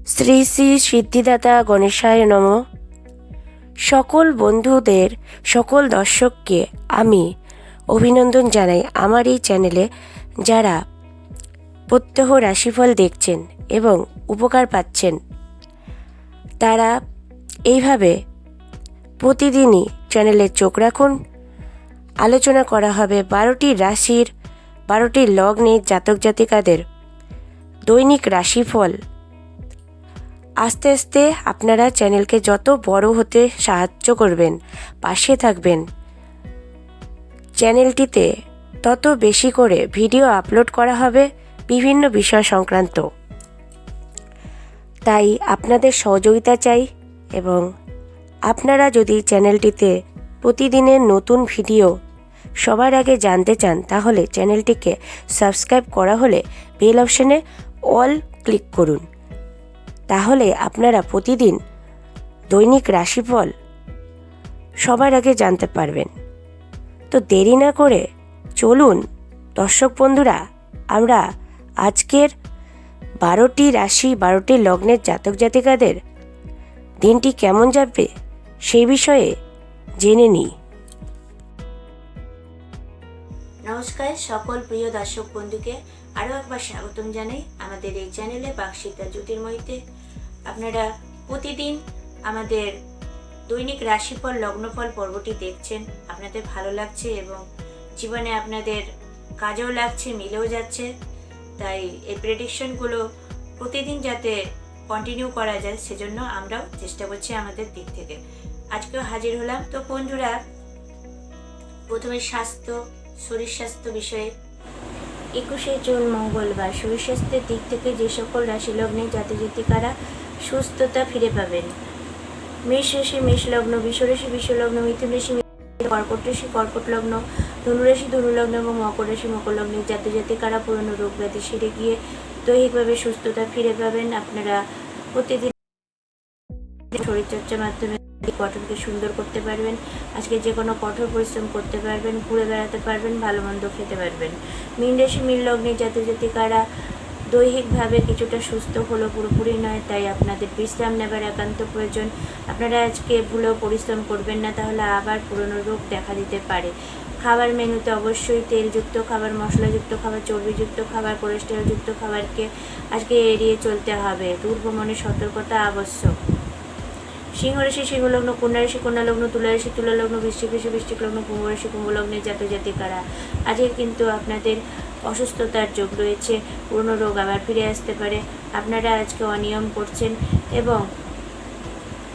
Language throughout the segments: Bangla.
শ্রী শ্রী সিদ্ধিদাতা গণেশায় নমঃ। সকল বন্ধুদের, সকল দর্শককে আমি অভিনন্দন জানাই আমার এই চ্যানেলে যারা প্রত্যহ রাশিফল দেখছেন এবং উপকার পাচ্ছেন। তারা এইভাবে প্রতিদিনই চ্যানেলে চোখ রাখুন। আলোচনা করা হবে 12টি রাশির 12টি লগ্নের জাতক জাতিকাদের দৈনিক রাশিফল। আস্তে আস্তে আপনারা চ্যানেলকে যত বড় হতে সাহায্য করবেন, পাশে থাকবেন, চ্যানেলটিতে তত বেশি করে ভিডিও আপলোড করা হবে বিভিন্ন বিষয় সংক্রান্ত। তাই আপনাদের সহযোগিতা চাই এবং আপনারা যদি চ্যানেলটিতে প্রতিদিনের নতুন ভিডিও সবার আগে জানতে চান তাহলে চ্যানেলটিকে সাবস্ক্রাইব করা হলে বেল অপশানে অল ক্লিক করুন। তাহলে আপনারা প্রতিদিন দৈনিক রাশিফল সবার আগে জানতে পারবেন। তো দেরি না করে চলুন দর্শক বন্ধুরা, আমরা আজকের 12টি রাশি 12টি লগ্নের জাতক জাতিকাদের দিনটি কেমন যাবে সেই বিষয়ে জেনে নিই। নমস্কার সকল প্রিয় দর্শক বন্ধুকে আরও একবার স্বাগতম জানাই আমাদের এই চ্যানেলে বাকশিতা জ্যোতির্ময়ীতে। আপনারা প্রতিদিন আমাদের দৈনিক রাশিফল লগ্নফল পর্বটি দেখছেন, আপনাদের ভালো লাগছে এবং জীবনে আপনাদের কাজেও লাগছে, মিলেও যাচ্ছে। তাই এই প্রেডিকশনগুলো প্রতিদিন যাতে কন্টিনিউ করা যায় সেজন্য আমরাও চেষ্টা করছি আমাদের দিক থেকে। আজকেও হাজির হলাম। তো বন্ধুরা, প্রথমে শরীর স্বাস্থ্য বিষয়ে 21শে জুন মঙ্গলবার শরীর স্বাস্থ্যের দিক থেকে যে সকল রাশি লগ্নে জাতক জাতিকারা সুস্থতা ফিরে পাবেন। মেষ রাশি মেষ লগ্ন, বৃষ রাশি বৃষ লগ্ন, মিথুন রাশি কর্কট রাশি কর্কট লগ্ন, ধনু রাশি ধনু লগ্ন এবং মকর রাশি মকর লগ্নের জাতক জাতিকারা পুরনো রোগ ব্যাধি সেরে গিয়ে দৈহিকভাবে সুস্থতা ফিরে পাবেন। আপনারা প্রতিদিন শরীরচর্চার মাধ্যমে গঠনকে সুন্দর করতে পারবেন। আজকে যে কোনো কঠোর পরিশ্রম করতে পারবেন, ঘুরে বেড়াতে পারবেন, ভালো মন্দ খেতে পারবেন। মীন রাশি মীন লগ্নের জাতক জাতিকারা দৈহিকভাবে কিছুটা সুস্থ হলো, পুরোপুরি নয়, তাই আপনাদের বিশ্রাম নেবার একান্ত প্রয়োজন। আপনারা আজকে ভুলেও পরিশ্রম করবেন না, তাহলে আবার পুরনো রোগ দেখা দিতে পারে। খাবার মেনুতে অবশ্যই তেলযুক্ত খাবার, মশলাযুক্ত খাবার, চর্বিযুক্ত খাবার, কোলেস্টেরলযুক্ত খাবারকে আজকে এড়িয়ে চলতে হবে। দূরভ্রমণে সতর্কতা আবশ্যক। সিংহ রাশি সিংহ লগ্ন, কন্যা রাশি কন্যা লগ্ন, তুলা রাশি তুলা লগ্ন, বৃশ্চিক রাশি বৃশ্চিক লগ্ন, কুম্ভ রাশি কুম্ভ লগ্নের জাতক জাতিকারা আজকে কিন্তু আপনাদের অসুস্থতার যোগ রয়েছে। পুরনো রোগ আবার ফিরে আসতে পারে। আপনারা আজকে অনিয়ম করছেন এবং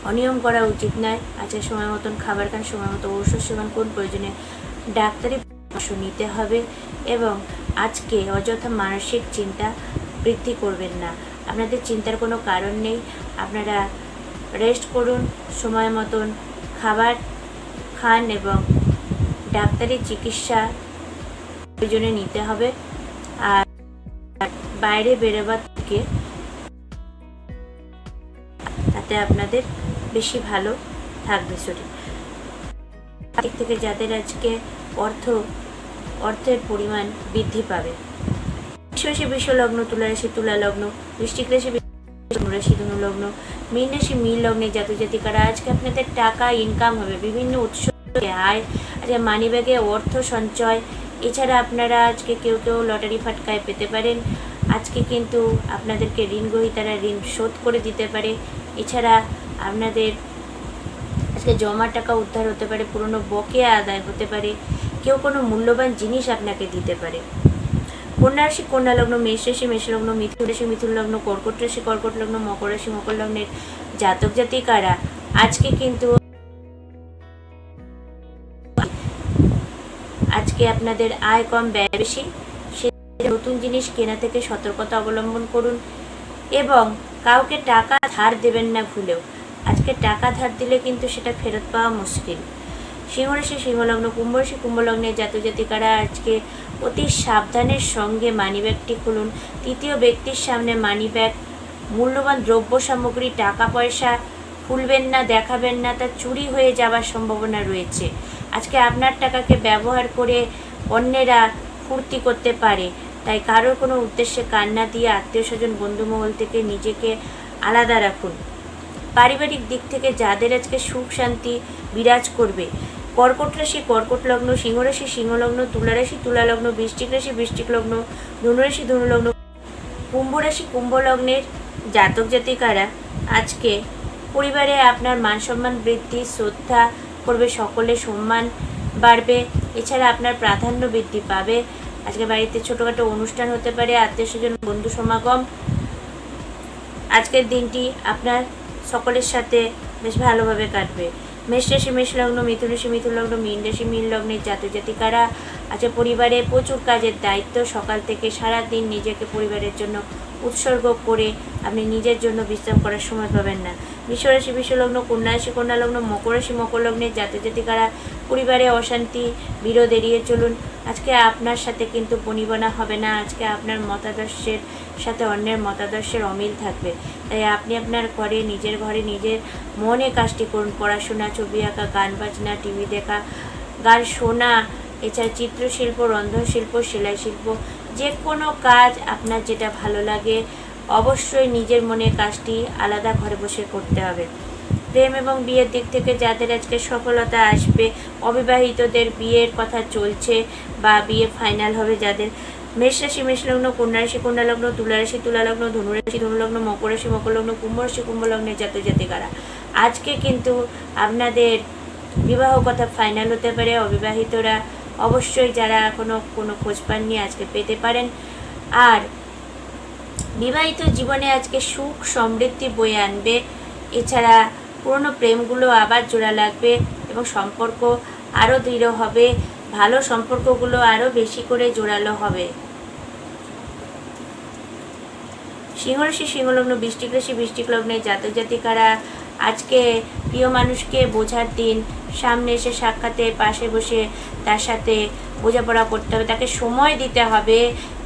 অনিয়ম করা উচিত নয়। আজকে সময় মতন খাবার খান, সময় মতো ঔষধ সেবন কোন প্রয়োজনে ডাক্তারি পরামর্শ নিতে হবে এবং আজকে অযথা মানসিক চিন্তা বৃদ্ধি করবেন না। আপনাদের চিন্তার কোনো কারণ নেই। আপনারা রেস্ট করুন, সময় মতন খাবার খান এবং ডাক্তারি চিকিৎসা প্রয়োজনে নিতে হবে। আর বাইরে বেরোবার থেকে তাতে আপনাদের বেশি ভালো থাকবে শরীর। দিক থেকে যাদের আজকে অর্থের পরিমাণ বৃদ্ধি পাবে। বৃষ রাশি বৃষ লগ্ন, তুলা রাশি তুলা লগ্ন, বৃশ্চিক রাশি ধনু রাশি ধনু লগ্ন, মীন রাশি মীন লগ্নের জাতক জাতিকারা আজকে আপনাদের টাকা ইনকাম হবে, বিভিন্ন উৎস আয়, আজকে মানি ব্যাগে অর্থ সঞ্চয়। এছাড়া আপনারা আজকে কেউ কেউ লটারি ফাটকায় পেতে পারেন। আজকে কিন্তু আপনাদেরকে ঋণ গ্রহীতারা ঋণ শোধ করে দিতে পারে। এছাড়া আপনাদের আজকে জমা টাকা উদ্ধার হতে পারে, পুরনো বকেয়া আদায় হতে পারে, কেউ কোনো মূল্যবান জিনিস আপনাকে দিতে পারে। কন্যা রাশি কন্যা লগ্ন, মেষ রাশি মেষ লগ্ন, মিথুন রাশি মিথুন লগ্ন, কর্কট রাশি কর্কট লগ্ন, মকর রাশি মকর লগ্নের জাতক জাতিকারা আজকে আপনাদের আয় কম ব্যয় বেশি। সে নতুন জিনিস কেনা থেকে সতর্কতা অবলম্বন করুন এবং কাউকে টাকা ধার দেবেন না ভুলেও। আজকে টাকা ধার দিলে কিন্তু সেটা ফেরত পাওয়া মুশকিল। সিংহ রাশি সিংহলগ্ন, কুম্ভ রাশি কুম্ভলগ্নের জাতক জাতিকারা আজকে অতি সাবধানের সঙ্গে মানিব্যাগটি খুলুন। তৃতীয় ব্যক্তির সামনে মানিব্যাগ, মূল্যবান দ্রব্য সামগ্রী, টাকা পয়সা খুলবেন না, দেখাবেন না, তা চুরি হয়ে যাওয়ার সম্ভাবনা রয়েছে। আজকে আপনার টাকাকে ব্যবহার করে অন্যেরা ফুর্তি করতে পারে, তাই কারোর কোনো উদ্দেশ্যে কান্না দিয়ে আত্মীয় স্বজন বন্ধুমহল থেকে নিজেকে আলাদা রাখুন। পারিবারিক দিক থেকে যাদের আজকে সুখ শান্তি বিরাজ করবে, কর্কট রাশি কর্কট লগ্ন, সিংহ রাশি সিংহ লগ্ন, তুলা রাশি তুলা লগ্ন, বৃশ্চিক রাশি বৃশ্চিক লগ্ন, ধনু রাশি ধনু লগ্ন, কুম্ভ রাশি কুম্ভ লগ্নের জাতক জাতিকারা আজকে পরিবারে আপনার মান সম্মান বৃদ্ধি, শ্রদ্ধা করবে, সকলে সম্মান বাড়বে। এছাড়া আপনার প্রাধান্য বৃদ্ধি পাবে। আজকে বাড়িতে ছোটোখাটো অনুষ্ঠান হতে পারে, আত্মীয় স্বজন বন্ধু সমাগম। আজকের দিনটি আপনার সকলের সাথে বেশ ভালোভাবে কাটবে। মেষ রাশি মেষ লগ্ন, মিথুন রাশি মিথুন লগ্ন, মীন রাশি মীন লগ্নের জাতক জাতিকারা আজকে পরিবারে প্রচুর কাজের দায়িত্ব। সকাল থেকে সারা দিন নিজেকে পরিবারের জন্য উৎসর্গ করে আপনি নিজের জন্য বিশ্রাম করার সময় পাবেন না। বৃষ রাশি বৃষ লগ্ন, কন্যা রাশি কন্যা লগ্ন, মকর রাশি মকর লগ্নের জাতক জাতিকারা পরিবারে অশান্তি বিরোধ এড়িয়ে চলুন। আজকে আপনার সাথে কিন্তু বনিবনা হবে না। আজকে আপনার মতাদর্শের সাথে অন্যের মতাদর্শের অমিল থাকবে। তাই আপনি আপনার ঘরে নিজের মনে কাজটি করুন। পড়াশোনা, ছবি আঁকা, গান বাজনা, টিভি দেখা, গান শোনা, এছাড়া চিত্রশিল্প, রন্ধনশিল্প, সেলাই শিল্প, যে কোনো কাজ আপনার যেটা ভালো লাগে অবশ্যই নিজের মনে কাজটি আলাদা ঘরে বসে করতে হবে। প্রেম এবং বিয়ের দিক থেকে যাদের আজকে সফলতা আসবে, অবিবাহিতদের বিয়ের কথা চলছে বা বিয়ে ফাইনাল হবে যাদের। মেষ রাশি মেষ লগ্ন, কন্যা রাশি কন্যা লগ্ন, তুলা রাশি তুলা লগ্ন, ধনু রাশি ধনু লগ্ন, মকর রাশি মকর লগ্ন, কুম্ভ রাশি কুম্ভ লগ্নের জাতক জাতিকারা আজকে কিন্তু আপনাদের বিবাহ কথা ফাইনাল হতে পারে। অবিবাহিতরা অবশ্যই যারা এখনও কোনো খোঁজ পাননি আজকে পেতে পারেন। আর বিবাহিত জীবনে আজকে সুখ সমৃদ্ধি বয়ে আনবে। এছাড়া পুরনো প্রেমগুলো আবার জোড়া লাগবে এবং সম্পর্ক আরও দৃঢ় হবে। ভালো সম্পর্কগুলো আরও বেশি করে জোরালো হবে। সিংহ রাশি সিংহলগ্ন, বৃশ্চিক রাশি বৃশ্চিক লগ্নের জাতক জাতিকারা আজকে প্রিয় মানুষকে বোঝার দিন। সামনে এসে সাক্ষাতে পাশে বসে তার সাথে বোঝাপড়া করতে হবে, তাকে সময় দিতে হবে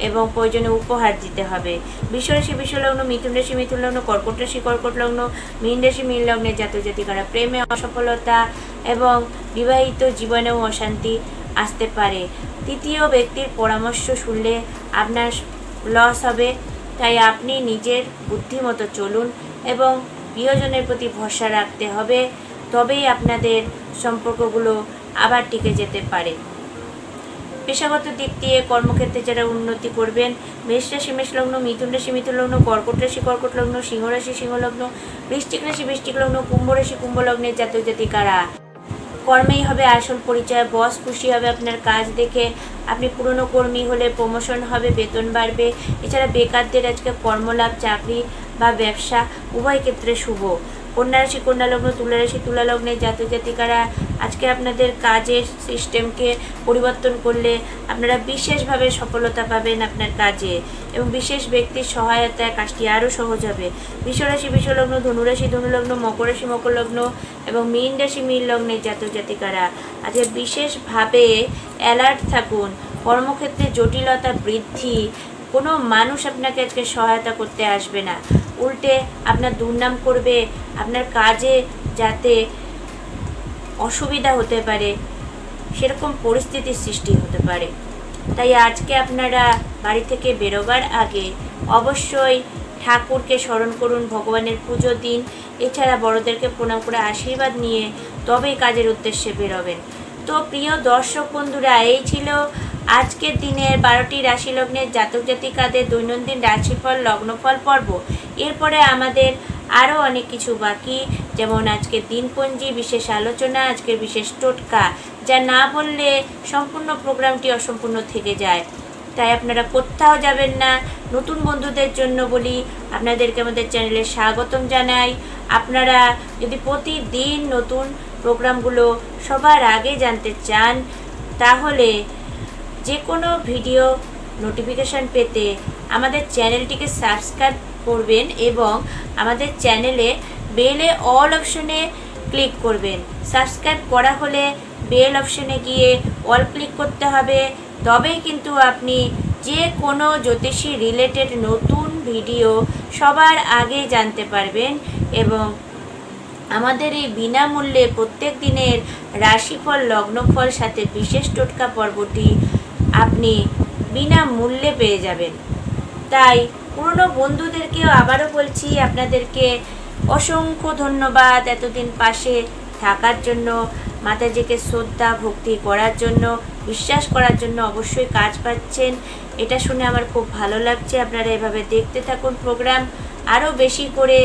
এবং প্রয়োজনে উপহার দিতে হবে। বৃষ রাশি বৃষ লগ্ন, মিথুন রাশি মিথুন লগ্ন, কর্কট রাশি কর্কট লগ্ন, মীন রাশি মীন লগ্নের জাতক জাতিকারা প্রেমে অসফলতা এবং বিবাহিত জীবনেও অশান্তি আসতে পারে। তৃতীয় ব্যক্তির পরামর্শ শুনলে আপনার লস হবে। তাই আপনি নিজের বুদ্ধিমতো চলুন এবং প্রিয়জনের প্রতি ভরসা রাখতে হবে, তবেই আপনাদের সম্পর্কগুলো আবার টিকে যেতে পারে। পেশাগত দিক দিয়ে কর্মক্ষেত্রে যারা উন্নতি করবেন, মেষ রাশি মেষ লগ্ন, মিথুন রাশি মিথুন লগ্ন, কর্কট রাশি কর্কট লগ্ন, সিংহ রাশি সিংহ লগ্ন, বৃশ্চিক রাশি বৃশ্চিক লগ্ন, কুম্ভ রাশি কুম্ভ লগ্নের জাতক জাতিকারা কর্মেই হবে আসল পরিচয়। বস খুশি হবে আপনার কাজ দেখে। আপনি পুরনো কর্মী হলে প্রমোশন হবে, বেতন বাড়বে। এছাড়া বেকারদের আজকে কর্মলাভ, চাকরি বা ব্যবসা উভয় ক্ষেত্রে শুভ। কন্যা রাশি কন্যা লগ্ন, তুলা রাশি তুলা লগ্নের জাতক জাতিকারা আজকে আপনাদের কাজের সিস্টেমকে পরিবর্তন করলে আপনারা বিশেষভাবে সফলতা পাবেন আপনার কাজে এবং বিশেষ ব্যক্তির সহায়তায় কাজটি আরও সহজ হবে। বৃষ রাশি বৃষ লগ্ন, ধনু রাশি ধনু লগ্ন, মকর রাশি মকর লগ্ন এবং মীন রাশি মীন লগ্নের জাতক জাতিকারা আজকে বিশেষভাবে অ্যালার্ট থাকুন। কর্মক্ষেত্রে জটিলতা বৃদ্ধি, কোনো মানুষ আপনাকে আজকে সহায়তা করতে আসবে না, উল্টে আপনার দুর্নাম করবে। আপনার কাজে যাতে অসুবিধা হতে পারে সেরকম পরিস্থিতির সৃষ্টি হতে পারে। তাই আজকে আপনারা বাড়ি থেকে বেরোবার আগে অবশ্যই ঠাকুরকে স্মরণ করুন, ভগবানের পুজো দিন। এছাড়া বড়দেরকে প্রণাম করে আশীর্বাদ নিয়ে তবেই কাজের উদ্দেশ্যে বেরোবেন। তো প্রিয় দর্শক বন্ধুরা, এই ছিল আজকের দিনের 12টি রাশি লগ্নের জাতক জাতিকাদের দৈনন্দিন রাশিফল লগ্নফল পর্ব। এরপরে আমাদের আরও অনেক কিছু বাকি, যেমন আজকের দিনপঞ্জি, বিশেষ আলোচনা, আজকের বিশেষ টোটকা, যা না বললে সম্পূর্ণ প্রোগ্রামটি অসম্পূর্ণ থেকে যায়। তাই আপনারা কোথাও যাবেন না। নতুন বন্ধুদের জন্য বলি, আপনাদেরকে আমাদের চ্যানেলে স্বাগতম জানাই। আপনারা যদি প্রতিদিন নতুন প্রোগ্রামগুলো সবার আগে জানতে চান, তাহলে যে কোনো ভিডিও নোটিফিকেশান পেতে আমাদের চ্যানেলটিকে সাবস্ক্রাইব করবেন এবং আমাদের চ্যানেলে বেলে অল অপশনে ক্লিক করবেন। সাবস্ক্রাইব করা হলে বেল অপশনে গিয়ে অল ক্লিক করতে হবে, তবেই কিন্তু আপনি যে কোনো জ্যোতিষী রিলেটেড নতুন ভিডিও সবার আগে জানতে পারবেন। এবং আমাদের এই বিনামূল্যে প্রত্যেক দিনের রাশিফল লগ্নফল সাথে বিশেষ টোটকা পর্বটি আপনি বিনামূল্যে পেয়ে যাবেন। তাই পুরনো বন্ধুদেরকেও আবারও বলছি, আপনাদেরকে অসংখ্য ধন্যবাদ এতদিন পাশে থাকার জন্য, মাতাজিকে শ্রদ্ধা ভক্তি করার জন্য, বিশ্বাস করার জন্য। অবশ্যই কাজ পাচ্ছেন, এটা শুনে আমার খুব ভালো লাগছে। আপনারা এভাবে দেখতে থাকুন প্রোগ্রাম, আরও বেশি করে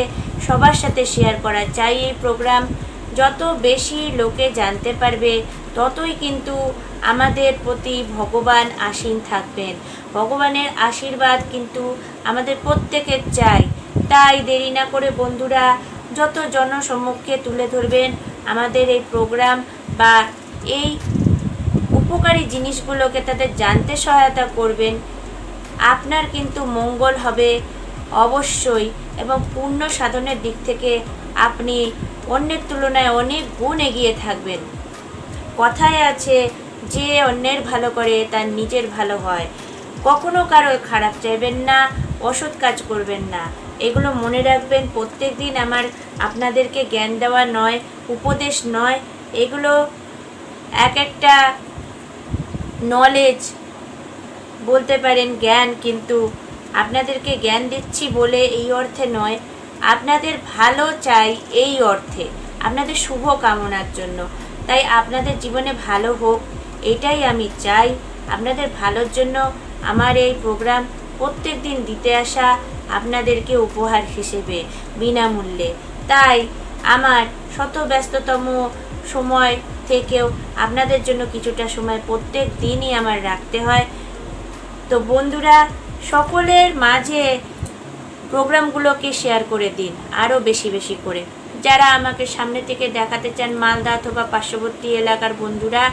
সবার সাথে শেয়ার করা চাই। এই প্রোগ্রাম যত বেশি লোকে জানতে পারবে ততই কিন্তু আমাদের প্রতি ভগবান আসীন থাকবেন। ভগবানের আশীর্বাদ কিন্তু আমাদের প্রত্যেকের চাই। তাই দেরি না করে বন্ধুরা যত জনসম্মুখে তুলে ধরবেন আমাদের এই প্রোগ্রাম বা এই উপকারী জিনিসগুলোকে, তাদের জানতে সহায়তা করবেন, আপনার কিন্তু মঙ্গল হবে অবশ্যই, এবং পূর্ণ সাধনের দিক থেকে আপনি অন্যের তুলনায় অনেক গুণ এগিয়ে থাকবেন। কথায় আছে, যে অন্যের ভালো করে তার নিজের ভালো হয়। কখনো কারো খারাপ চাইবেন না, অসৎ কাজ করবেন না, এগুলো মনে রাখবেন। প্রত্যেক দিন আমার আপনাদেরকে জ্ঞান দেওয়া নয়, উপদেশ নয়, এগুলো এক একটা নলেজ বলতে পারেন, জ্ঞান। কিন্তু আপনাদেরকে জ্ঞান দিচ্ছি বলে এই অর্থে নয়, আপনাদের ভালো চাই এই অর্থে, আপনাদের শুভ কামনার জন্য। তাই আপনাদের জীবনে ভালো হোক, এটাই আমি চাই। আপনাদের ভালোর জন্য আমার এই প্রোগ্রাম প্রত্যেক দিন দিতে আসা আপনাদেরকে উপহার হিসেবে বিনামূল্যে। তাই আমার শত ব্যস্ততম সময় থেকেও আপনাদের জন্য কিছুটা সময় প্রত্যেক দিনই আমার রাখতে হয়। তো বন্ধুরা, সকলের মাঝে প্রোগ্রামগুলোকে শেয়ার করে দিন আরও বেশি বেশি করে। যারা আমাকে সামনে থেকে দেখাতে চান, মালদা অথবা পার্শ্ববর্তী এলাকার বন্ধুরা,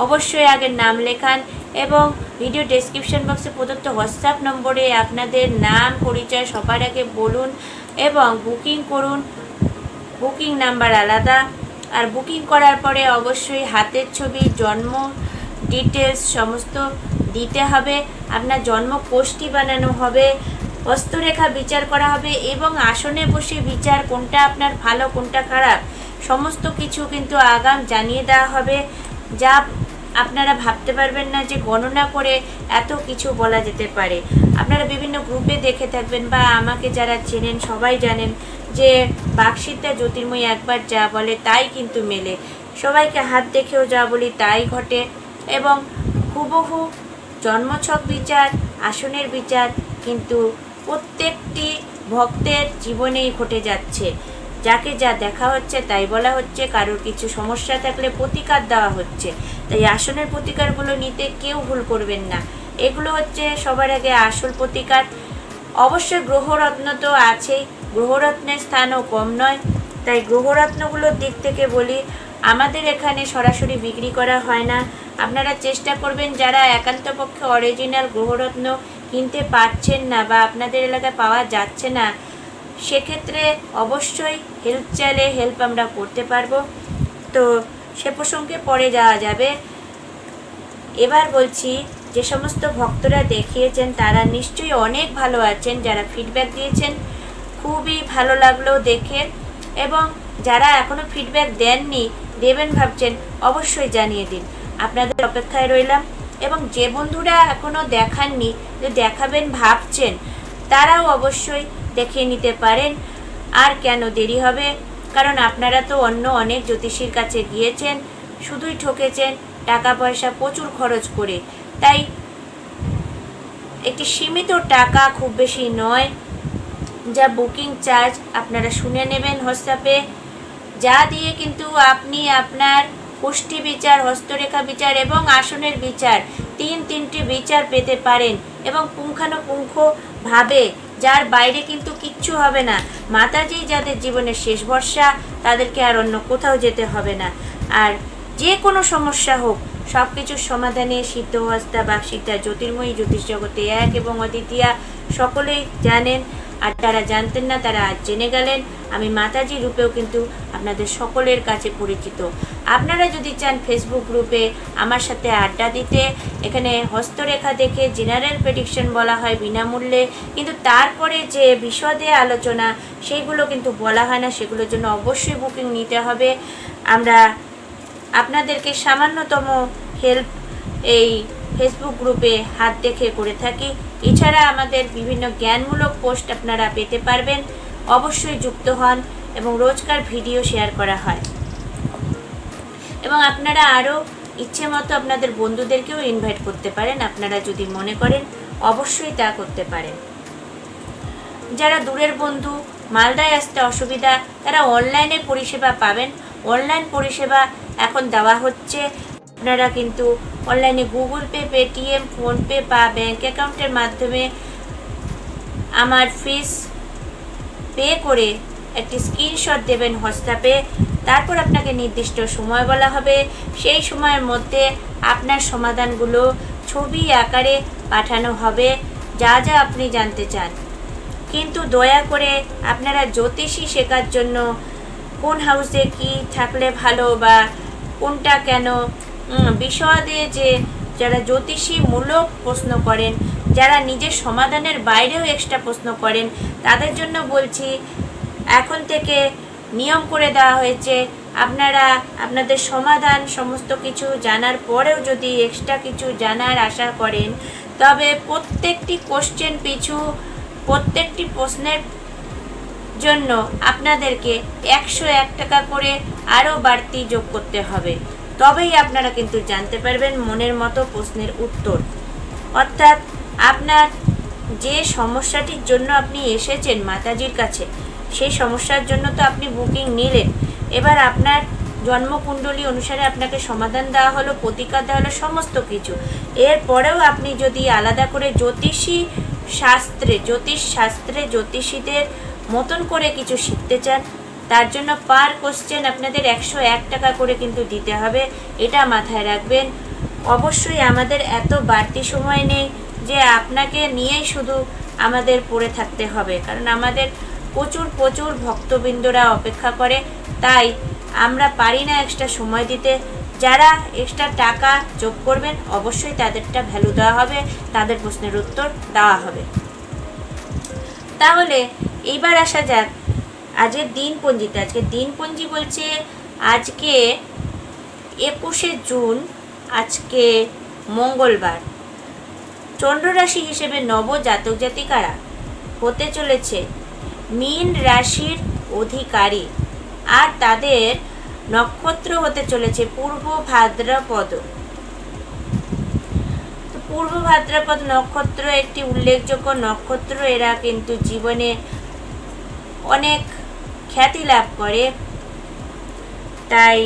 অবশ্যই আগে নাম লেখান এবং ভিডিও ডেসক্রিপশন বক্সে প্রদত্ত হোয়াটসঅ্যাপ নম্বরে আপনাদের নাম পরিচয় সবার আগে বলুন এবং বুকিং করুন। বুকিং নাম্বার আলাদা, আর বুকিং করার পরে অবশ্যই হাতের ছবি, জন্ম ডিটেলস সমস্ত দিতে হবে। আপনার জন্ম কোষ্ঠী বানানো হবে, হস্তরেখা বিচার করা হবে এবং আসনে বসে বিচার, কোনটা আপনার ভালো কোনটা খারাপ সমস্ত কিছু কিন্তু আগাম জানিয়ে দেওয়া হবে। যা আপনারা ভাবতে পারবেন না যে গণনা করে এত কিছু বলা যেতে পারে। আপনারা বিভিন্ন গ্রুপে দেখে থাকবেন বা আমাকে যারা চেনেন সবাই জানেন যে বাকশিদ্দা জ্যোতির্ময়ী একবার যা বলে তাই কিন্তু মেলে। সবাইকে হাত দেখেও যা বলি তাই ঘটে, এবং হুবহু জন্মছক বিচার, আসনের বিচার কিন্তু প্রত্যেকটি ভক্তের জীবনেই ঘটে যাচ্ছে। যাকে যা দেখা হচ্ছে তাই বলা হচ্ছে, কারোর কিছু সমস্যা থাকলে প্রতিকার দেওয়া হচ্ছে। তাই আসনের প্রতিকারগুলো নিতে কেউ ভুল করবেন না। এগুলো হচ্ছে সবার আগে আসল প্রতিকার। অবশ্যই গ্রহরত্ন তো আছেই, গ্রহরত্নের স্থানও কম নয়। তাই গ্রহরত্নগুলোর দিক থেকে বলি, আমাদের এখানে সরাসরি বিক্রি করা হয় না। আপনারা চেষ্টা করবেন, যারা একান্ত পক্ষে অরিজিনাল গ্রহরত্ন কিনতে পারছেন না বা আপনাদের এলাকায় পাওয়া যাচ্ছে না, সেক্ষেত্রে অবশ্যই হেল্প চাইলে হেল্প আমরা করতে পারবো। তো সে প্রসঙ্গে পরে যাওয়া যাবে। এবার বলছি, যে সমস্ত ভক্তরা দেখিয়েছেন তারা নিশ্চয়ই অনেক ভালো আছেন। যারা ফিডব্যাক দিয়েছেন খুবই ভালো লাগলো দেখে, এবং যারা এখনও ফিডব্যাক দেননি, দেবেন ভাবছেন, অবশ্যই জানিয়ে দিন। আপনাদের অপেক্ষায় রইলাম। এবং যে বন্ধুরা এখনও দেখাননি, যে দেখাবেন ভাবছেন, তারাও অবশ্যই দেখিয়ে নিতে পারেন। আর কেন দেরি হবে, কারণ আপনারা তো অন্য অনেক জ্যোতিষীর কাছে গিয়েছেন, শুধুই ঠকেছেন টাকা পয়সা প্রচুর খরচ করে। তাই একটি সীমিত টাকা, খুব বেশি নয়, যা বুকিং চার্জ আপনারা শুনে নেবেন হোয়াটসঅ্যাপে, যা দিয়ে কিন্তু আপনি আপনার পুষ্টি বিচার, হস্তরেখা বিচার এবং আসনের বিচার, তিনটি বিচার পেতে পারেন। এবং পুঙ্খানুপুঙ্খভাবে, যার বাইরে কিন্তু কিচ্ছু হবে না। মাতাজি যাদের জীবনের শেষ ভরসা, তাদেরকে আর অন্য কোথাও যেতে হবে না। আর যে কোনো সমস্যা হোক, সব কিছুর সমাধানে সিদ্ধহস্তা বাকশিদ্দা জ্যোতির্ময়ী জ্যোতিষ জগতে এক এবং অদ্বিতীয়া, সকলেই জানেন। আর যারা জানতেন না তারা আজ জেনে গেলেন। আমি মাতাজি রূপেও কিন্তু আপনাদের সকলের কাছে পরিচিত। আপনারা যদি চান ফেসবুক গ্রুপে আমার সাথে আড্ডা দিতে, এখানে হস্তরেখা দেখে জেনারেল প্রেডিকশন বলা হয় বিনামূল্যে, কিন্তু তারপরে যে বিশদে আলোচনা সেইগুলো কিন্তু বলা হয় না, সেগুলোর জন্য অবশ্যই বুকিং নিতে হবে। আমরা আপনাদেরকে সামান্যতম হেল্প এই ফেসবুক গ্রুপে হাত দেখে করে থাকি। এছাড়া আমাদের বিভিন্ন জ্ঞানমূলক পোস্ট আপনারা পেতে পারবেন। অবশ্যই যুক্ত হন এবং রোজকার ভিডিও শেয়ার করা হয় এবং আপনারা আরও ইচ্ছে মতো আপনাদের বন্ধুদেরকেও ইনভাইট করতে পারেন। আপনারা যদি মনে করেন অবশ্যই তা করতে পারেন। যারা দূরের বন্ধু, মালদায় আসতে অসুবিধা, তারা অনলাইনে পরিষেবা পাবেন। অনলাইন পরিষেবা এখন দেওয়া হচ্ছে। আপনারা কিন্তু অনলাইনে গুগল পে, পেটিএম, ফোনপে বা ব্যাঙ্ক অ্যাকাউন্টের মাধ্যমে আমার ফিস পে করে একটি স্ক্রিনশট দেবেন হোয়াটসঅ্যাপে। তারপর আপনাকে নির্দিষ্ট সময় বলা হবে। সেই সময়ের মধ্যে আপনার সমাধানগুলো ছবি আকারে পাঠানো হবে, যা যা আপনি জানতে চান। কিন্তু দয়া করে আপনারা জ্যোতিষী শেখার জন্য কোন হাউসে কি থাকলে ভালো বা কোনটা কেন বিশদে যে যারা জ্যোতিষীমূলক প্রশ্ন করেন, যারা নিজের সমাধানের বাইরেও এক্সট্রা প্রশ্ন করেন, তাদের জন্য বলছি এখন থেকে নিয়ম করে দেওয়া হয়েছে। আপনারা আপনাদের সমাধান সমস্ত কিছু জানার পরেও যদি এক্সট্রা কিছু জানার আশা করেন, তবে প্রত্যেকটি কোশ্চেন পিছু প্রত্যেকটি প্রশ্নের জন্য আপনাদেরকে 101 টাকা করে আরও বাড়তি যোগ করতে হবে। তবেই আপনারা কিন্তু জানতে পারবেন মনের মতো প্রশ্নের উত্তর। অর্থাৎ আপনার যে সমস্যাটির জন্য আপনি এসেছেন মাতাজির কাছে, সেই সমস্যার জন্য তো আপনি বুকিং নিলেন। এবার আপনার জন্মকুণ্ডলী অনুসারে আপনাকে সমাধান দেওয়া হলো, প্রতিকার দেওয়া হলো, সমস্ত কিছু। এরপরেও আপনি যদি আলাদা করে জ্যোতিষ শাস্ত্রে জ্যোতিষীদের মতন করে কিছু শিখতে চান, তার জন্য পার কোশ্চেন আপনাদের 101 টাকা করে কিন্তু দিতে হবে। এটা মাথায় রাখবেন। অবশ্যই আমাদের এত বাড়তি সময় নেই যে আপনাকে নিয়েই শুধু আমাদের পড়ে থাকতে হবে, কারণ আমাদের প্রচুর ভক্তবৃন্দরা অপেক্ষা করে। তাই আমরা পারি না এক্সট্রা সময় দিতে। যারা এক্সট্রা টাকা যোগ করবেন অবশ্যই তাদেরটা ভ্যালু দেওয়া হবে, তাদের প্রশ্নের উত্তর দেওয়া হবে। তাহলে এইবার আসা যাক আজকের দিনপঞ্জিতে। আজকের দিনপঞ্জি বলছে আজকে 21শে জুন, আজকে মঙ্গলবার। চন্দ্র রাশি হিসেবে নব জাতক জাতিকারা হতে চলেছে মীন রাশির অধিকারী, আর তাদের নক্ষত্র হতে চলেছে পূর্ব ভাদ্রপদ। পূর্ব ভাদ্রপদ নক্ষত্র একটি উল্লেখযোগ্য নক্ষত্র। এরা কিন্তু জীবনে অনেক খ্যাতি লাভ করে। তাই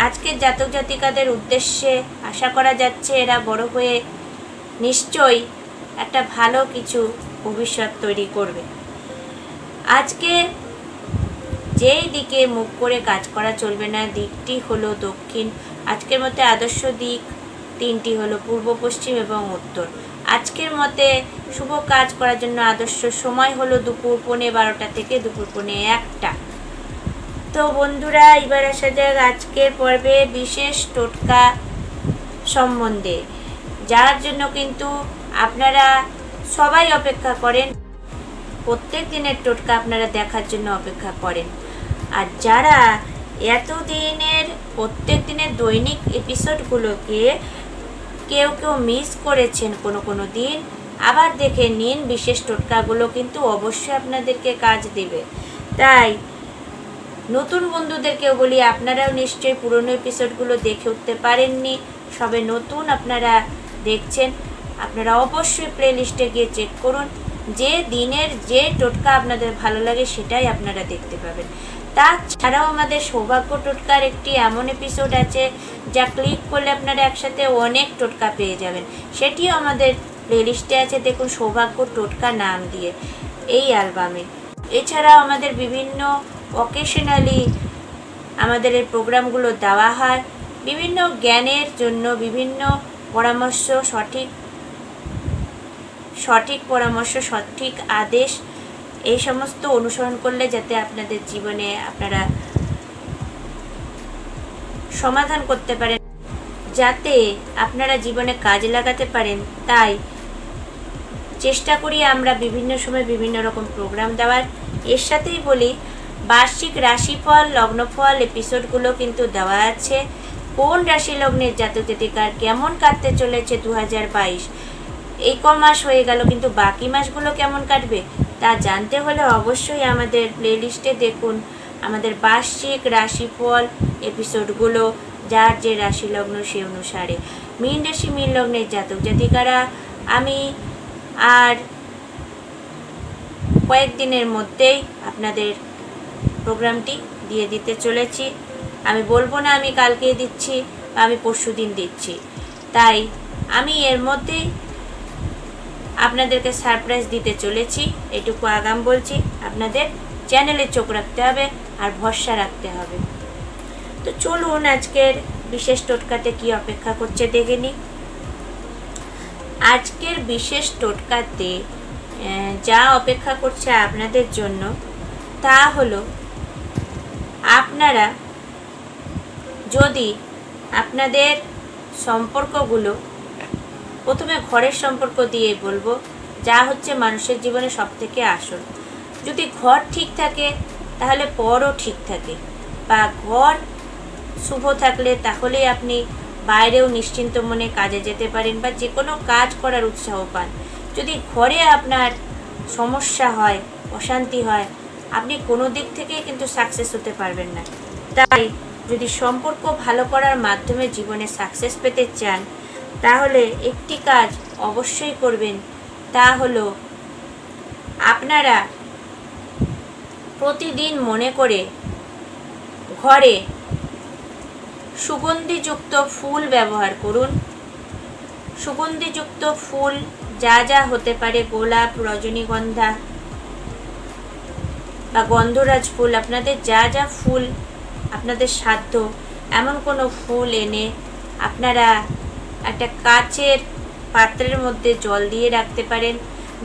আজকের জাতক জাতিকাদের উদ্দেশ্যে আশা করা যাচ্ছে এরা বড় হয়ে নিশ্চয়ই একটা ভালো কিছু ভবিষ্যৎ তৈরি করবে। আজকে যেই দিকে মুখ করে কাজ করা চলবে না, দিকটি হলো দক্ষিণ। আজকের মতে আদর্শ দিক 3টি হলো পূর্ব, পশ্চিম এবং উত্তর। আজকের মতে শুভ কাজ করার জন্য আদর্শ সময় হলো দুপুর 12:15 থেকে দুপুর 1:15। তো বন্ধুরা, এবার আসা যাক আজকের পর্বে বিশেষ টোটকা সম্বন্ধে, যার জন্য কিন্তু আপনারা সবাই অপেক্ষা করেন। প্রত্যেক দিনের টোটকা আপনারা দেখার জন্য অপেক্ষা করেন। আর যারা এতদিনের প্রত্যেক দিনের দৈনিক এপিসোডগুলোকে কেউ মিস করেছেন কোনো দিন, আবার দেখে নিন। বিশেষ টোটকাগুলো কিন্তু অবশ্যই আপনাদেরকে কাজ দেবে। তাই নতুন বন্ধুদেরকেও বলি, আপনারাও নিশ্চয়ই পুরনো এপিসোডগুলো দেখে উঠতে পারেননি, সবে নতুন আপনারা দেখছেন। আপনারা অবশ্যই প্লে লিস্টে গিয়ে চেক করুন। যে দিনের যে টোটকা আপনাদের ভালো লাগে সেটাই আপনারা দেখতে পাবেন। তাছাড়াও আমাদের সৌভাগ্য টোটকার একটি এমন এপিসোড আছে যা ক্লিক করলে আপনারা একসাথে অনেক টোটকা পেয়ে যাবেন। সেটিও আমাদের প্লেলিস্টে আছে, দেখুন সৌভাগ্য টোটকা নাম দিয়ে এই অ্যালবামে। এছাড়াও আমাদের বিভিন্ন অকেশনালি আমাদের এই প্রোগ্রামগুলো দেওয়া হয় বিভিন্ন জ্ঞানের জন্য, বিভিন্ন পরামর্শ, সঠিক পরামর্শ, সঠিক আদেশ, এই সমস্ত অনুসরণ করলে যাতে আপনাদের জীবনে আপনারা সমাধান করতে পারেন, যাতে আপনারা জীবনে কাজে লাগাতে পারেন। তাই চেষ্টা করি আমরা বিভিন্ন সময় বিভিন্ন রকম প্রোগ্রাম দেওয়ার। এর সাথেই বলি, বার্ষিক রাশিফল, লগ্নফল এপিসোডগুলো কিন্তু দেওয়া আছে। কোন রাশি লগ্নের জাতক জাতিকার কেমন কাটতে চলেছে 2022, এই মাস হয়ে গেল, কিন্তু বাকি মাসগুলো কেমন কাটবে তা জানতে হলে অবশ্যই আমাদের প্লেলিস্টে দেখুন আমাদের বার্ষিক রাশিফল এপিসোডগুলো, যার যে রাশি লগ্ন সে অনুসারে। মীন রাশি মীন লগ্নের জাতক জাতিকারা, আমি আর কয়েকদিনের মধ্যেই আপনাদের প্রোগ্রামটি দিয়ে দিতে চলেছি। আমি বলবো না আমি কালকে দিচ্ছি বা আমি পরশুদিন দিচ্ছি, তাই আমি এর মধ্যেই আপনাদেরকে সারপ্রাইজ দিতে চলেছি, এটুকু আগাম বলছি। আপনাদের চ্যানেলে চোখ রাখতে হবে আর ভরসা রাখতে হবে। তো চলুন আজকের বিশেষ টোটকাতে কি অপেক্ষা করছে দেখে নিই। আজকের বিশেষ টোটকাতে যা অপেক্ষা করছে আপনাদের জন্য তা হলো, আপনারা যদি আপনাদের সম্পর্কগুলো, প্রথমে ঘরের সম্পর্ক দিয়ে বলবো, যা হচ্ছে মানুষের জীবনে সবথেকে আসল। যদি ঘর ঠিক থাকে তাহলে পরও ঠিক থাকে, বা ঘর শুভ থাকলে তাহলে আপনি বাইরেও নিশ্চিন্ত মনে কাজে যেতে পারেন বা যে কোনো কাজ করার উৎসাহ পান। যদি ঘরে আপনার সমস্যা হয়, অশান্তি হয়, আপনি কোনো দিক থেকেই কিন্তু সাকসেস হতে পারবেন না। তাই যদি সম্পর্ক ভালো করার মাধ্যমে জীবনে সাকসেস পেতে চান তাহলে একটি কাজ অবশ্যই করবেন, তা হলো আপনারা প্রতিদিন মনে করে ঘরে সুগন্ধিযুক্ত ফুল ব্যবহার করুন। সুগন্ধিযুক্ত ফুল যা যা হতে পারে, গোলাপ, রজনীগন্ধা বা গন্ধরাজ ফুল, আপনাদের যা যা ফুল আপনাদের সাধ্য এমন কোনো ফুল এনে আপনারা একটা কাচের পাত্রের মধ্যে জল দিয়ে রাখতে পারেন,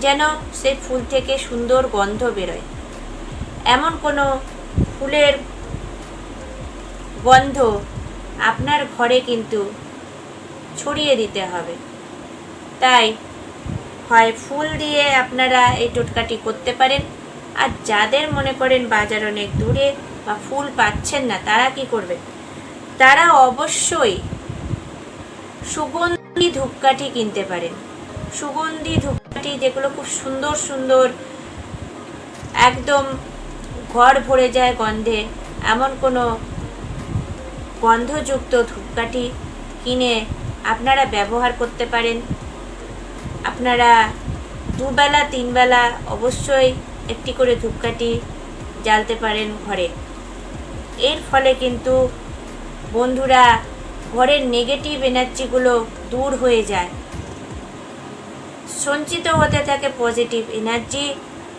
যেন সেই ফুল থেকে সুন্দর গন্ধ বেরোয়। এমন কোনো ফুলের গন্ধ আপনার ঘরে কিন্তু ছড়িয়ে দিতে হবে। তাই হয় ফুল দিয়ে আপনারা এই টোটকাটি করতে পারেন, আর যাদের মনে করেন বাজার অনেক দূরে বা ফুল পাচ্ছেন না, তারা কি করবেন, তারা অবশ্যই সুগন্ধি ধূপকাঠি কিনতে পারেন। সুগন্ধি ধূপকাঠি যেগুলো খুব সুন্দর সুন্দর, একদম ঘর ভরে যায় গন্ধে, এমন কোনো গন্ধযুক্ত ধূপকাঠি কিনে আপনারা ব্যবহার করতে পারেন। আপনারা দুবেলা তিনবেলা অবশ্যই একটি করে ধূপকাঠি জ্বালতে পারেন ঘরে। এর ফলে কিন্তু বন্ধুরা ঘরের নেগেটিভ এনার্জিগুলো দূর হয়ে যায়, সঞ্চিত হতে থাকে পজিটিভ এনার্জি,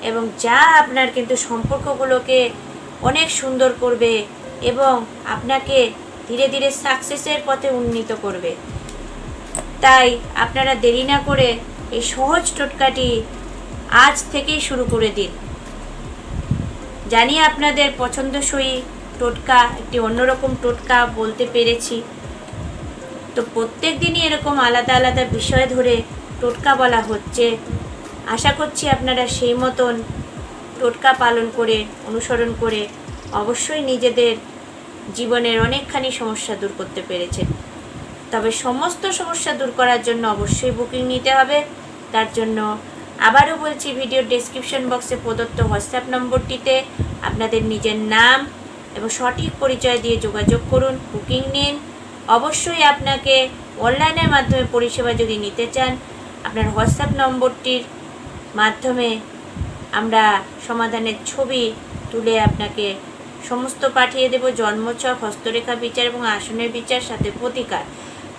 এবং যা আপনার কিন্তু সম্পর্কগুলোকে অনেক সুন্দর করবে এবং আপনাকে ধীরে ধীরে সাকসেসের পথে উন্নীত করবে। তাই আপনারা দেরি না করে এই সহজ টোটকাটি আজ থেকেই শুরু করে দিন। জানি আপনাদের পছন্দসই টোটকা, একটি অন্যরকম টোটকা বলতে পেরেছি। তো প্রত্যেক দিনই এরকম আলাদা আলাদা বিষয় ধরে টোটকা বলা হচ্ছে। আশা করছি আপনারা সেই মতন টোটকা পালন করে, অনুসরণ করে অবশ্যই নিজেদের জীবনের অনেকখানি সমস্যা দূর করতে পেরেছেন। তবে সমস্ত সমস্যা দূর করার জন্য অবশ্যই বুকিং নিতে হবে। তার জন্য আবারও বলছি, ভিডিওর ডেসক্রিপশন বক্সে প্রদত্ত হোয়াটসঅ্যাপ নম্বরটিতে আপনাদের নিজের নাম এবং সঠিক পরিচয় দিয়ে যোগাযোগ করুন, বুকিং নিন। অবশ্যই আপনাকে অনলাইনের মাধ্যমে পরিষেবা যদি নিতে চান, আপনার হোয়াটসঅ্যাপ নম্বরটির মাধ্যমে আমরা সমাধানের ছবি তুলে আপনাকে সমস্ত পাঠিয়ে দেব। জন্মছক, হস্তরেখা বিচার এবং আসনের বিচার, সাথে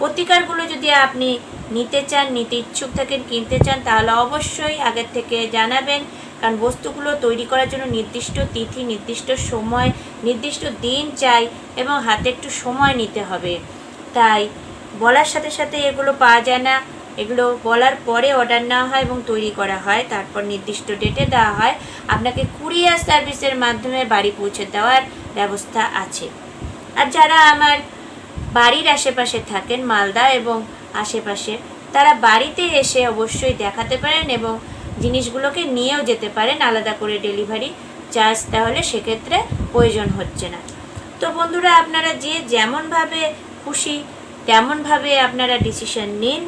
প্রতিকারগুলো যদি আপনি নিতে চান, নিতে ইচ্ছুক থাকেন, কিনতে চান, তাহলে অবশ্যই আগের থেকে জানাবেন। কারণ বস্তুগুলো তৈরি করার জন্য নির্দিষ্ট তিথি, নির্দিষ্ট সময়, নির্দিষ্ট দিন চাই এবং হাতে একটু সময় নিতে হবে। তাই বলার সাথে সাথে এগুলো পাওয়া যায় না, এগুলো বলার পরে অর্ডার নেওয়া হয় এবং তৈরি করা হয়, তারপর নির্দিষ্ট ডেটে দেওয়া হয়। আপনাকে কুরিয়ার সার্ভিসের মাধ্যমে বাড়ি পৌঁছে দেওয়ার ব্যবস্থা আছে। আর যারা আমার বাড়ির আশেপাশে থাকেন, মালদা এবং আশেপাশে, তারা বাড়িতে এসে অবশ্যই দেখাতে পারেন এবং জিনিসগুলোকে নিয়েও যেতে পারেন। আলাদা করে ডেলিভারি চার্জ তাহলে সেক্ষেত্রে প্রয়োজন হচ্ছে না। তো বন্ধুরা, আপনারা যে যেমনভাবে খুশি তেমনভাবে আপনারা ডিসিশন নিন।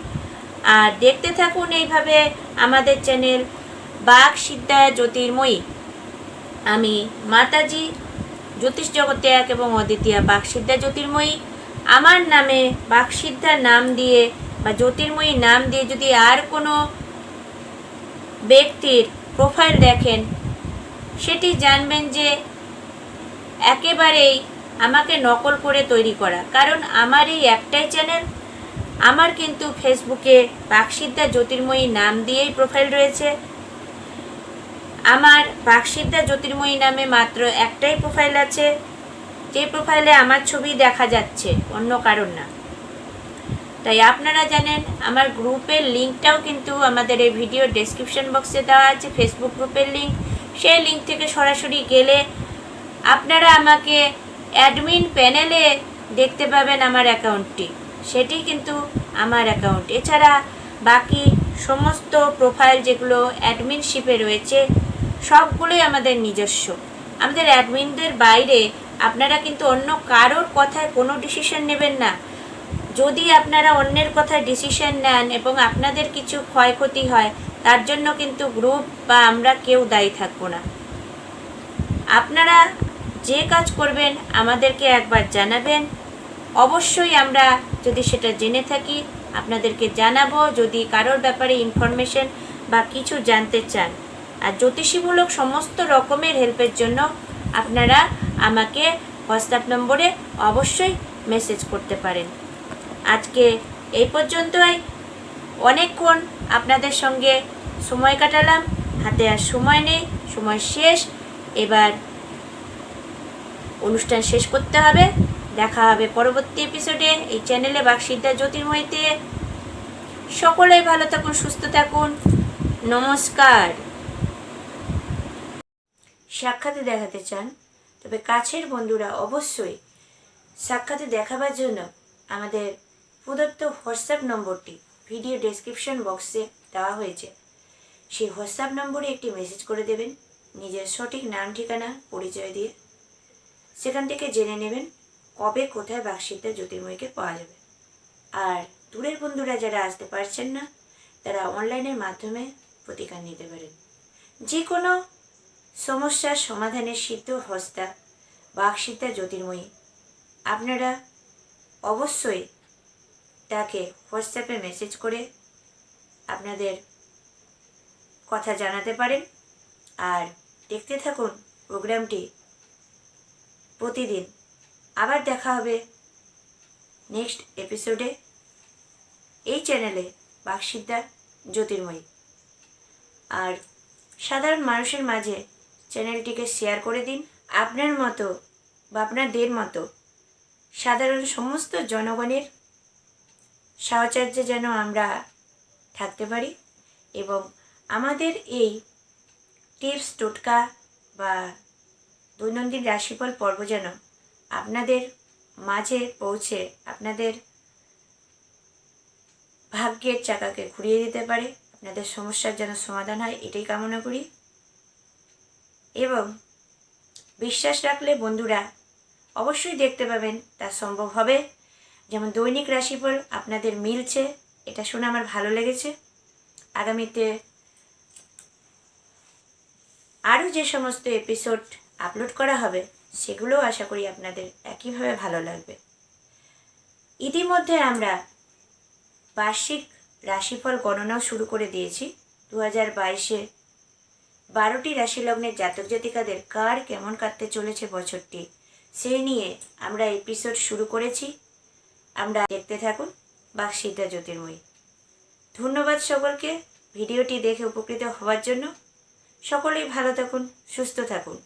আর দেখতে থাকুন এইভাবে আমাদের চ্যানেল বাক সিদ্ধা জ্যোতির্ময়ী। আমি মাতাজি জ্যোতিষ জগতে এক এবং অদ্বিতীয়া বাকসিদ্ধা জ্যোতির্ময়ী। আমার নামে বাকসিদ্ধা নাম দিয়ে বা জ্যোতির্ময়ী নাম দিয়ে যদি আর কোনো ব্যক্তির প্রোফাইল দেখেন, সেটি জানবেন যে একেবারেই আমাকে নকল করে তৈরি করা। কারণ আমার এই একটাই চ্যানেল, আমার কিন্তু ফেসবুকে বাকসিদ্ধা জ্যোতির্ময়ী নাম দিয়েই প্রোফাইল রয়েছে। আমার বাকসিদ্ধা জ্যোতির্ময়ী নামে মাত্র একটাই প্রোফাইল আছে, যে প্রোফাইলে আমার ছবি দেখা যাচ্ছে, অন্য কারণ না। তাই আপনারা জানেন আমার গ্রুপের লিঙ্কটাও কিন্তু আমাদের এই ভিডিও ডেসক্রিপশন বক্সে দেওয়া আছে, ফেসবুক গ্রুপের লিঙ্ক। সেই লিঙ্ক থেকে সরাসরি গেলে আপনারা আমাকে অ্যাডমিন প্যানেলে দেখতে পাবেন আমার অ্যাকাউন্টটি, সেটি কিন্তু আমার অ্যাকাউন্ট। এছাড়া বাকি সমস্ত প্রোফাইল যেগুলো অ্যাডমিনশিপে রয়েছে সবগুলোই আমাদের নিজস্ব। আমাদের অ্যাডমিনদের বাইরে আপনারা কিন্তু অন্য কারোর কথায় কোনো ডিসিশন নেবেন না। যদি আপনারা অন্যের কথায় ডিসিশন নেন এবং আপনাদের কিছু ক্ষয়ক্ষতি হয়, তার জন্য কিন্তু গ্রুপ বা আমরা কেউ দায়ী থাকবো না। আপনারা যে কাজ করবেন আমাদেরকে একবার জানাবেন, অবশ্যই আমরা যদি সেটা জেনে থাকি আপনাদেরকে জানাবো, যদি কারোর ব্যাপারে ইনফরমেশন বা কিছু জানতে চান। আর জ্যোতিষীমূলক সমস্ত রকমের হেল্পের জন্য আপনারা আমাকে হোয়াটসঅ্যাপ নম্বরে অবশ্যই মেসেজ করতে পারেন। আজকে এই পর্যন্তই, অনেকক্ষণ আপনাদের সঙ্গে সময় কাটালাম, হাতে আর সময় নেই, সময় শেষ। এবার অনুষ্ঠান শেষ করতে হবে। দেখা হবে পরবর্তী এপিসোডে এই চ্যানেলে বাকসিদ্ধা জ্যোতির্ময়ীতে। সকলেই ভালো থাকুন, সুস্থ থাকুন, নমস্কার। সাক্ষাতে দেখাতে চান তবে কাছের বন্ধুরা অবশ্যই সাক্ষাতে দেখাবার জন্য আমাদের প্রদত্ত হোয়াটসঅ্যাপ নম্বরটি ভিডিও ডেসক্রিপশন বক্সে দেওয়া হয়েছে, সেই হোয়াটসঅ্যাপ নম্বরে একটি মেসেজ করে দেবেন নিজের সঠিক নাম ঠিকানা পরিচয় দিয়ে। সেখান থেকে জেনে নেবেন কবে কোথায় বাকসিদ্ধা জ্যোতির্ময়ীকে পাওয়া যাবে। আর দূরের বন্ধুরা যারা আসতে পারছেন না, তারা অনলাইনের মাধ্যমে প্রতিকার নিতে পারেন। যে কোনো সমস্যার সমাধানের সিদ্ধ হস্তা বাকসিদ্ধা জ্যোতির্ময়ী। আপনারা অবশ্যই তাকে হোয়াটসঅ্যাপে মেসেজ করে আপনাদের কথা জানাতে পারেন। আর দেখতে থাকুন প্রোগ্রামটি প্রতিদিন। আবার দেখা হবে নেক্সট এপিসোডে এই চ্যানেলে বাকসিদ্ধা জ্যোতির্ময়ী। আর সাধারণ মানুষের মাঝে চ্যানেলটিকে শেয়ার করে দিন। আপনার মতো বা আপনাদের মতো সাধারণ সমস্ত জনগণের সাহচর্যে যেন আমরা থাকতে পারি এবং আমাদের এই টিপস টোটকা বা দৈনন্দিন রাশিফল পর্ব যেন আপনাদের মাঝে পৌঁছে আপনাদের ভাগ্যের চাকাকে ঘুরিয়ে দিতে পারে, আপনাদের সমস্যার যেন সমাধান হয়, এটাই কামনা করি। এবং বিশ্বাস রাখলে বন্ধুরা অবশ্যই দেখতে পাবেন তা সম্ভব হবে। যেমন দৈনিক রাশিফল আপনাদের মিলছে, এটা শুনে আমার ভালো লেগেছে। আগামীতে আরও যে সমস্ত এপিসোড আপলোড করা হবে সেগুলোও আশা করি আপনাদের একইভাবে ভালো লাগবে। ইতিমধ্যে আমরা বার্ষিক রাশিফল গণনাও শুরু করে দিয়েছি। 2022-এ 12টি রাশি লগ্নের জাতক জাতিকাদের কার কেমন কাটতে চলেছে বছরটি, সেই নিয়ে আমরা এপিসোড শুরু করেছি। আমরা দেখতে থাকুন বাকসিদ্ধা জ্যোতির্ময়ী। ধন্যবাদ সকলকে ভিডিওটি দেখে উপকৃত হওয়ার জন্য। সকলেই ভালো থাকুন, সুস্থ থাকুন।